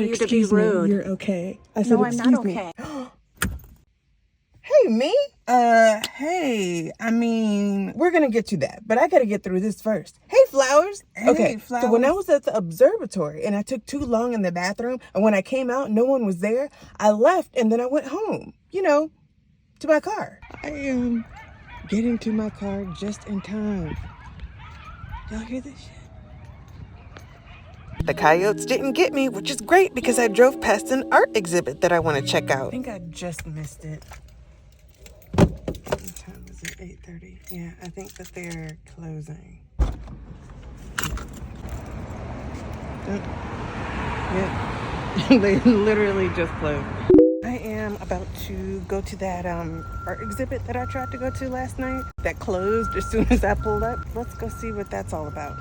You to be rude. You're okay. I said, No, I'm not excuse me. okay. Hey, me? Hey. I mean, we're gonna get to that, but I gotta get through this first. Hey, Flowers. Okay, Flowers. so when I was at the observatory and I took too long in the bathroom, and when I came out, no one was there, I left and then I went home, to my car. I am getting to my car just in time. Y'all hear this shit? The coyotes didn't get me, which is great because I drove past an art exhibit that I want to check out. I think I just missed it. What time is it? 8:30. Yeah, I think that they're closing. Yeah, they literally just closed. I am about to go to that art exhibit that I tried to go to last night that closed as soon as I pulled up. Let's go see what that's all about.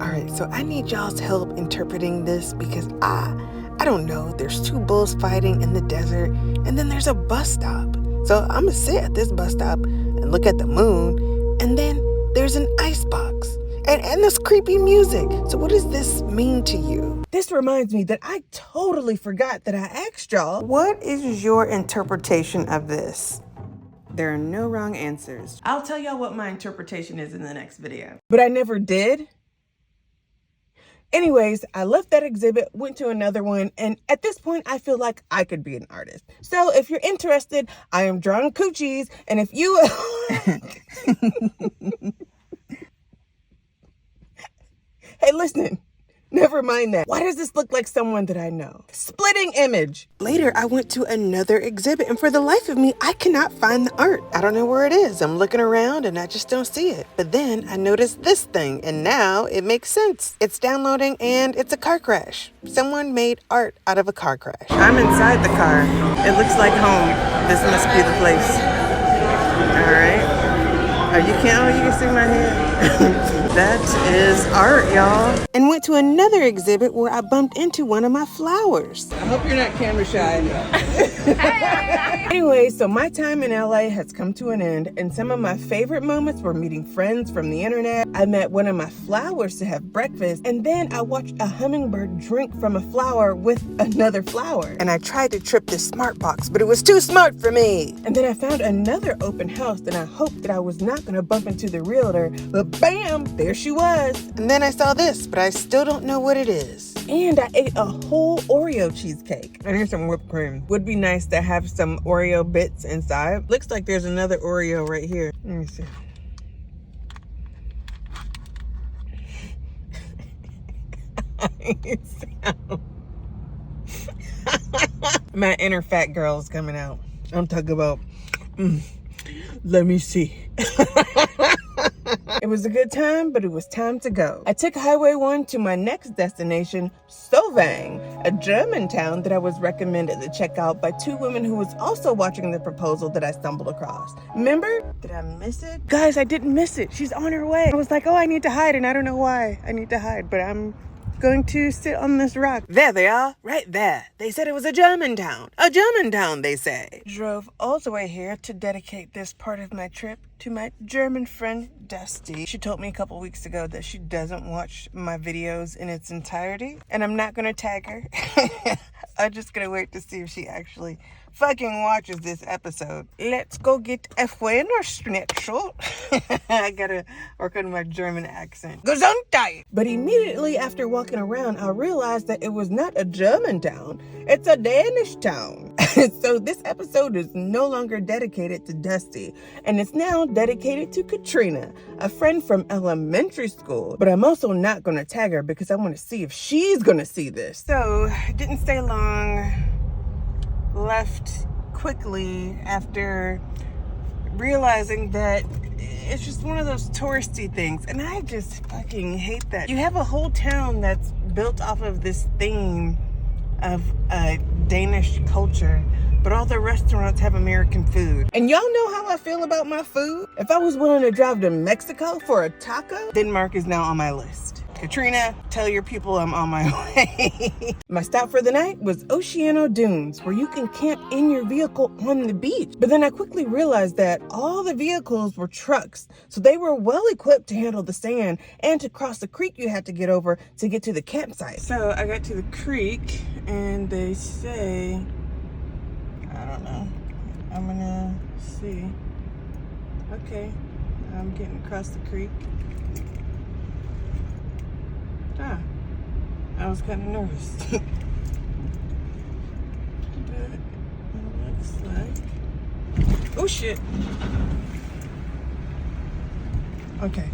All right, so I need y'all's help interpreting this because I don't know. There's two bulls fighting in the desert, and then there's a bus stop. So I'm gonna sit at this bus stop and look at the moon, and then there's an ice box and this creepy music. So what does this mean to you? This reminds me that I totally forgot that I asked y'all, what is your interpretation of this? There are no wrong answers. I'll tell y'all what my interpretation is in the next video. But I never did. Anyways, I left that exhibit, went to another one, and at this point, I feel like I could be an artist. So if you're interested, I am drawing coochies, and if you... Hey, listen. Never mind that. Why does this look like someone that I know? Splitting image. Later, I went to another exhibit, and for the life of me, I cannot find the art. I don't know where it is. I'm looking around, and I just don't see it. But then I noticed this thing, and now it makes sense. It's downloading, and it's a car crash. Someone made art out of a car crash. I'm inside the car. It looks like home. This must be the place. All right. You can see my head. That is art, y'all. And went to another exhibit where I bumped into one of my flowers. I hope you're not camera shy. Anyway, so my time in LA has come to an end, and some of my favorite moments were meeting friends from the internet. I met one of my flowers to have breakfast, and then I watched a hummingbird drink from a flower with another flower. And I tried to trip this smart box, but it was too smart for me. And then I found another open house, and I hoped that I was not gonna bump into the realtor, but bam, there she was. And then I saw this, but I still don't know what it is. And I ate a whole Oreo cheesecake. And here's some whipped cream. Would be nice to have some Oreo bits inside. Looks like there's another Oreo right here. Let me see. My inner fat girl is coming out. I'm talking about, let me see. It was a good time, but it was time to go. I took Highway 1 to my next destination, Solvang, a German town that I was recommended to check out by two women who was also watching the proposal that I stumbled across. Remember? Did I miss it? Guys, I didn't miss it. She's on her way. I was like, oh, I need to hide, and I don't know why I need to hide, but I'm going to sit on this rock. There they are, right there. They said it was a German town. A German town, they say. Drove all the way here to dedicate this part of my trip to my German friend, Dusty. She told me a couple weeks ago that she doesn't watch my videos in its entirety, and I'm not gonna tag her. I'm just gonna wait to see if she actually fucking watches this episode. Let's go get a Schnitzel. I gotta work on my German accent. Gesundheit! But immediately after walking around, I realized that it was not a German town. It's a Danish town. So this episode is no longer dedicated to Dusty, and it's now dedicated to Katrina, a friend from elementary school. But I'm also not gonna tag her because I want to see if she's gonna see this. So, didn't stay long. Left quickly after realizing that it's just one of those touristy things, and I just fucking hate that. You have a whole town that's built off of this theme of Danish culture, but all the restaurants have American food. And y'all know how I feel about my food. If I was willing to drive to Mexico for a taco, Denmark is now on my list. Katrina, tell your people I'm on my way. My stop for the night was Oceano Dunes, where you can camp in your vehicle on the beach. But then I quickly realized that all the vehicles were trucks, so they were well equipped to handle the sand and to cross the creek you had to get over to get to the campsite. So I got to the creek and they say, I don't know, I'm gonna see. Okay, I'm getting across the creek. Ah, I was kind of nervous. But it looks like... Oh shit! Okay.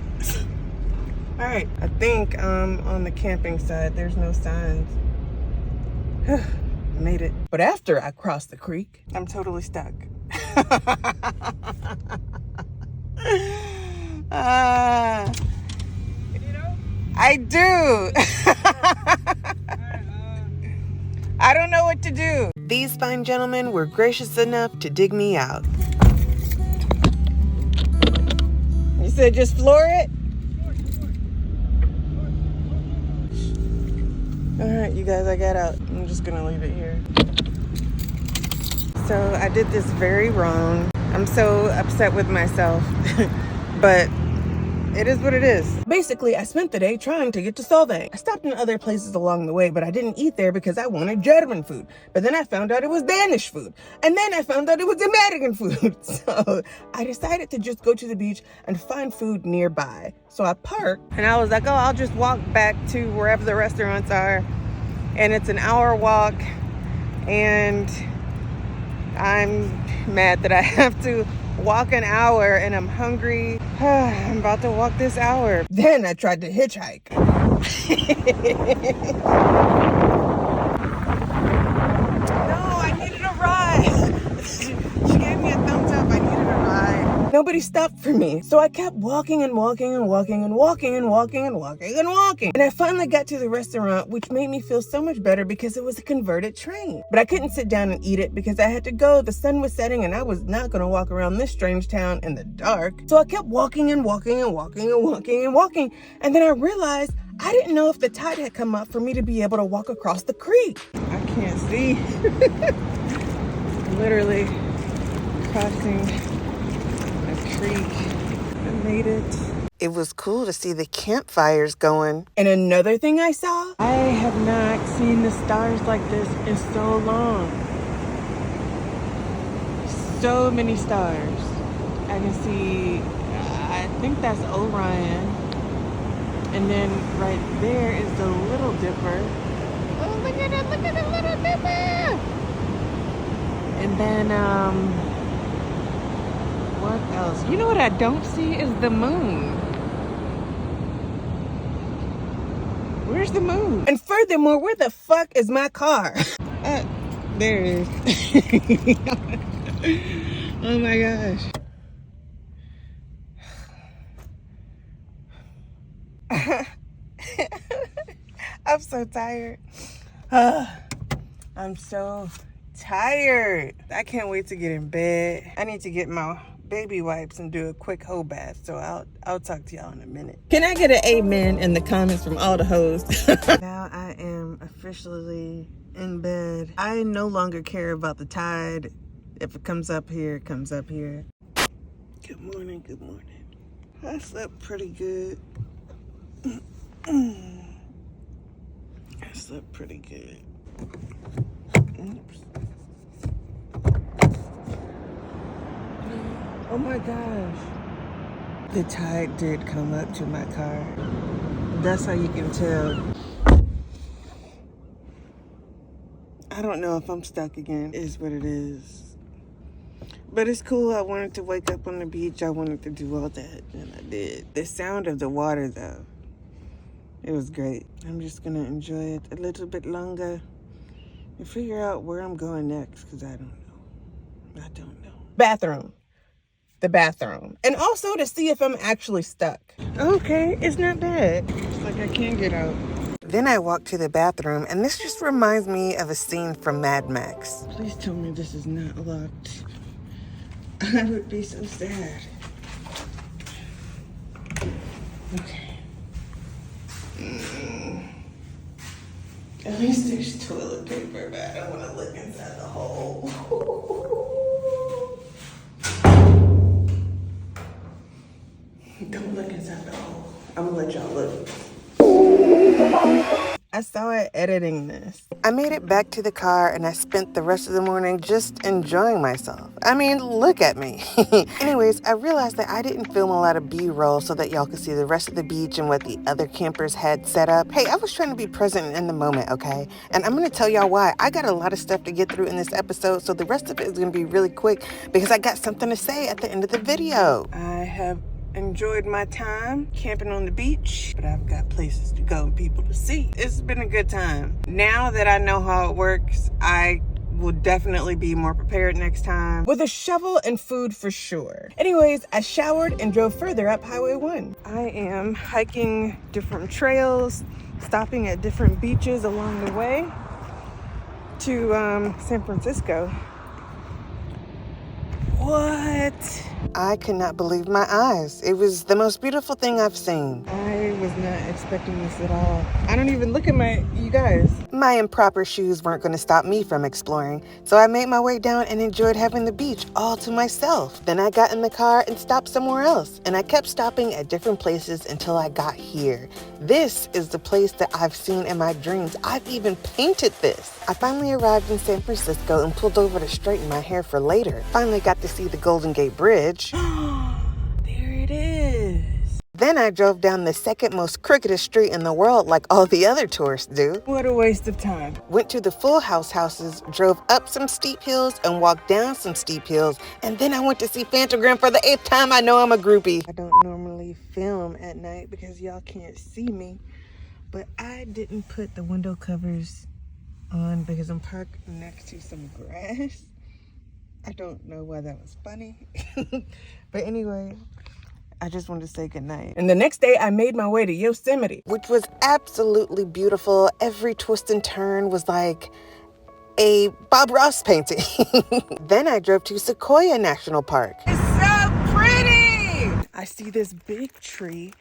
Alright, I think on the camping side there's no signs. Made it. But after I crossed the creek, I'm totally stuck. I do. I don't know what to do. These fine gentlemen were gracious enough to dig me out. You said just floor it? All right, you guys, I got out. I'm just gonna leave it here. So I did this very wrong. I'm so upset with myself, but it is what it is. Basically, I spent the day trying to get to Solvang. I stopped in other places along the way, but I didn't eat there because I wanted German food. But then I found out it was Danish food. And then I found out it was American food. So I decided to just go to the beach and find food nearby. So I parked and I was like, oh, I'll just walk back to wherever the restaurants are. And it's an hour walk. And I'm mad that I have to walk an hour and I'm hungry. I'm about to walk this hour. Then I tried to hitchhike. No, I needed a ride. She gave me a thumbs up. I needed a ride. Nobody stopped for me. So I kept walking and walking and walking and walking and walking and walking and walking. And I finally got to the restaurant, which made me feel so much better because it was a converted train. But I couldn't sit down and eat it because I had to go. The sun was setting and I was not going to walk around this strange town in the dark. So I kept walking and walking and walking and walking and walking. And then I realized I didn't know if the tide had come up for me to be able to walk across the creek. I can't see. Literally crossing a creek. I made it. It was cool to see the campfires going. And another thing I saw, I have not seen the stars like this in so long. So many stars. I can see, I think that's Orion. And then right there is the Little Dipper. Oh, look at it, look at the Little Dipper! And then, what else? You know what I don't see is the moon. Where's the moon? And furthermore, where the fuck is my car? There it is. Oh my gosh. I'm so tired. I'm so tired. I can't wait to get in bed. I need to get my baby wipes and do a quick hoe bath. So I'll talk to y'all in a minute. Can I get an amen in the comments from all the hoes? Now I am officially in bed. I no longer care about the tide. If it comes up here, it comes up here. Good morning, good morning. I slept pretty good. I slept pretty good. Oops. Oh my gosh. The tide did come up to my car. That's how you can tell. I don't know if I'm stuck again. It is what it is. But it's cool. I wanted to wake up on the beach. I wanted to do all that. And I did. The sound of the water though. It was great. I'm just gonna enjoy it a little bit longer and figure out where I'm going next, because I don't know. Bathroom. The bathroom. And also to see if I'm actually stuck. Okay, it's not bad. It's like I can get out. Then I walked to the bathroom, and this just reminds me of a scene from Mad Max. Please tell me this is not locked. I would be so sad. Okay. At least there's toilet paper, but I don't want to look inside the hole. Don't look inside the hole. I'm gonna let y'all look. I saw it editing this. I made it back to the car and I spent the rest of the morning just enjoying myself. I mean, look at me. Anyways, I realized that I didn't film a lot of B-roll so that y'all could see the rest of the beach and what the other campers had set up. Hey, I was trying to be present in the moment, okay? And I'm gonna tell y'all why. I got a lot of stuff to get through in this episode, so the rest of it is gonna be really quick because I got something to say at the end of the video. I have enjoyed my time camping on the beach, but I've got places to go and people to see. It's been a good time. Now that I know how it works, I will definitely be more prepared next time with a shovel and food for sure. Anyways, I showered and drove further up Highway 1. I am hiking different trails, stopping at different beaches along the way to San Francisco. What? I could not believe my eyes. It was the most beautiful thing I've seen. I was not expecting this at all. I don't even look at you guys. My improper shoes weren't going to stop me from exploring, so I made my way down and enjoyed having the beach all to myself. Then I got in the car and stopped somewhere else, and I kept stopping at different places until I got here. This is the place that I've seen in my dreams. I've even painted this. I finally arrived in San Francisco and pulled over to straighten my hair for later. Finally got to see the Golden Gate Bridge. There it is. Then I drove down the second most crookedest street in the world like all the other tourists do. What a waste of time. Went to the Full House houses, drove up some steep hills and walked down some steep hills, and then I went to see Phantogram for the 8th time. I know I'm a groupie. I don't normally film at night because y'all can't see me, but I didn't put the window covers on because I'm parked next to some grass. I don't know why that was funny. But anyway, I just wanted to say goodnight. And the next day I made my way to Yosemite, which was absolutely beautiful. Every twist and turn was like a Bob Ross painting. Then I drove to Sequoia National Park. It's so pretty! I see this big tree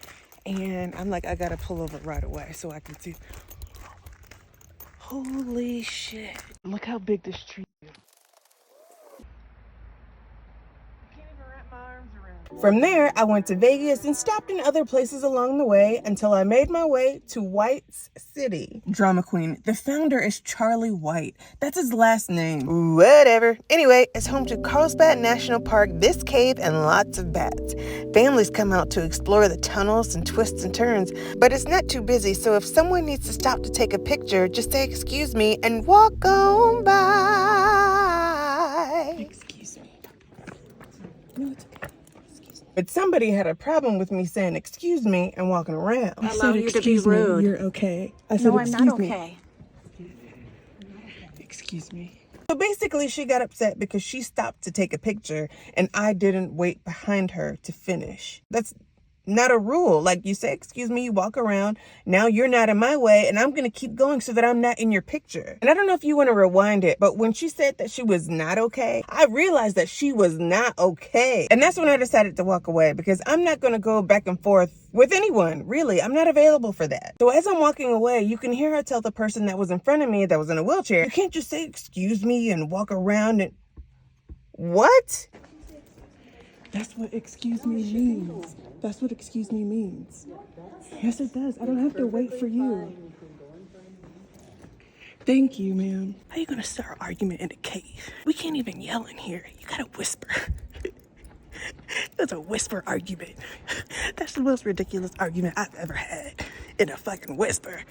and I'm like, I gotta pull over right away so I can see. Holy shit. Look how big this tree is. From there, I went to Vegas and stopped in other places along the way until I made my way to White's City. Drama queen. The founder is Charlie White. That's his last name. Whatever. Anyway, it's home to Carlsbad National Park, this cave, and lots of bats. Families come out to explore the tunnels and twists and turns, but it's not too busy, so if someone needs to stop to take a picture, just say excuse me and walk on by. Excuse me. No, it's okay. But somebody had a problem with me saying excuse me and walking around. I said excuse me, you're okay. I said, no, I'm not okay. Excuse me. So basically she got upset because she stopped to take a picture and I didn't wait behind her to finish. That's not a rule. Like, you say excuse me, you walk around, now you're not in my way and I'm gonna keep going so that I'm not in your picture. And I don't know if you want to rewind it, but when she said that she was not okay, I realized that she was not okay. And that's when I decided to walk away because I'm not gonna go back and forth with anyone, really. I'm not available for that. So as I'm walking away, you can hear her tell the person that was in front of me that was in a wheelchair, you can't just say excuse me and walk around and... What? That's what excuse me means. That's what excuse me means. Yes, it does. I don't have to wait for you. Thank you, ma'am. How are you gonna start an argument in a cave? We can't even yell in here. You gotta whisper. That's a whisper argument. That's the most ridiculous argument I've ever had. In a fucking whisper.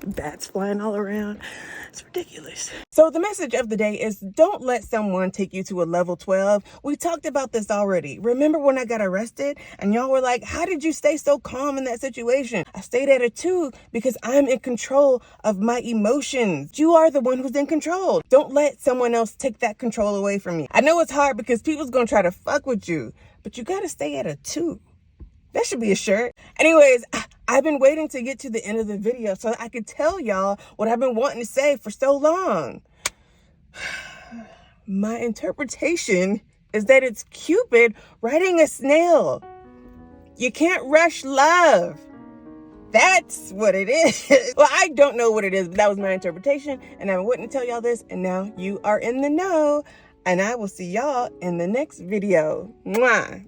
Bats flying all around. It's ridiculous. So the message of the day is don't let someone take you to a level 12. We talked about this already. Remember when I got arrested and y'all were like, how did you stay so calm in that situation? I stayed at a 2 because I'm in control of my emotions. You are the one who's in control. Don't let someone else take that control away from you. I know it's hard because people's gonna try to fuck with you, but you gotta stay at a 2. That should be a shirt. Anyways, I've been waiting to get to the end of the video so I could tell y'all what I've been wanting to say for so long. My interpretation is that it's Cupid riding a snail. You can't rush love. That's what it is. Well, I don't know what it is, but that was my interpretation, and I wouldn't tell y'all this, and now you are in the know. And I will see y'all in the next video. Mwah!